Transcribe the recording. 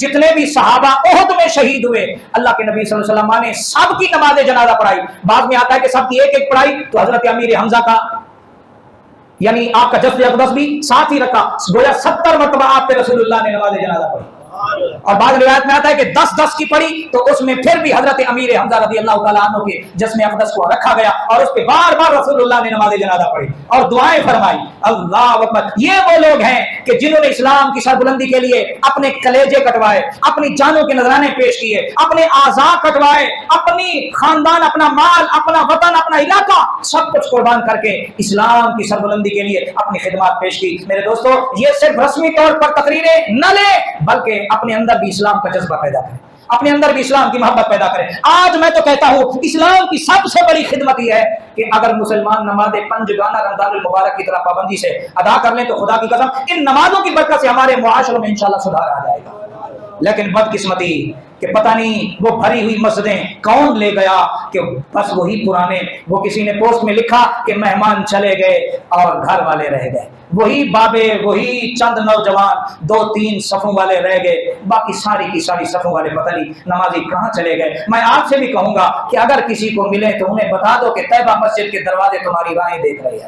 جتنے بھی صحابہ احد میں شہید ہوئے اللہ کے نبی صلی اللہ علیہ وسلم نے سب کی نماز جنازہ پڑھائی. بعد میں آتا ہے کہ سب کی ایک ایک پڑھائی, تو حضرت امیر حمزہ کا یعنی آپ کا جسد اقدس بھی ساتھ ہی رکھا, گویا 70 مرتبہ آپ پہ رسول اللہ نے نماز جنازہ پڑھی. اور بعض روایت میں آتا ہے کہ 10 کی پڑھی, تو اس میں پھر بھی حضرت امیر حمزہ رضی اللہ تعالیٰ عنہ کے جسم اقدس کو رکھا گیا اور اس پہ بار بار رسول اللہ نے نماز جنازہ پڑھی اور دعائیں فرمائی. اللہ اکبر. یہ وہ لوگ ہیں کہ جنہوں نے اسلام کی سربلندی کے لیے اپنے کلیجے کٹوائے, اپنی جانوں کے نذرانے پیش کیے, اپنے اعضاء کٹوائے, اپنی خاندان, اپنا مال, اپنا وطن, اپنا علاقہ سب کچھ قربان کر کے اسلام کی سربلندی کے لیے اپنی خدمات پیش کی. میرے دوستو, یہ صرف رسمی طور پر تقریریں نہ لیں بلکہ اپنے اندر بھی اسلام کا جذبہ پیدا کریں, اپنے اندر بھی اسلام کی محبت پیدا کریں. آج میں تو کہتا ہوں اسلام کی سب سے بڑی خدمت یہ ہے کہ اگر مسلمان نماز پنجگانہ رمضان المبارک کی طرح پابندی سے ادا کر لیں تو خدا کی قسم ان نمازوں کی برکت سے ہمارے معاشروں میں انشاءاللہ سدھار آ جائے گا. لیکن بدقسمتی کہ پتہ نہیں وہ بھری ہوئی مسجدیں کون لے گیا کہ بس وہی پرانے, وہ کسی نے پوسٹ میں لکھا کہ مہمان چلے گئے اور گھر والے رہ گئے, وہی بابے, وہی چند نوجوان 2-3 صفوں والے رہ گئے, باقی ساری کی ساری صفوں والے پتہ نہیں نمازی کہاں چلے گئے. میں آپ سے بھی کہوں گا کہ اگر کسی کو ملے تو انہیں بتا دو کہ طیبہ مسجد کے دروازے تمہاری راہیں دیکھ رہے ہیں.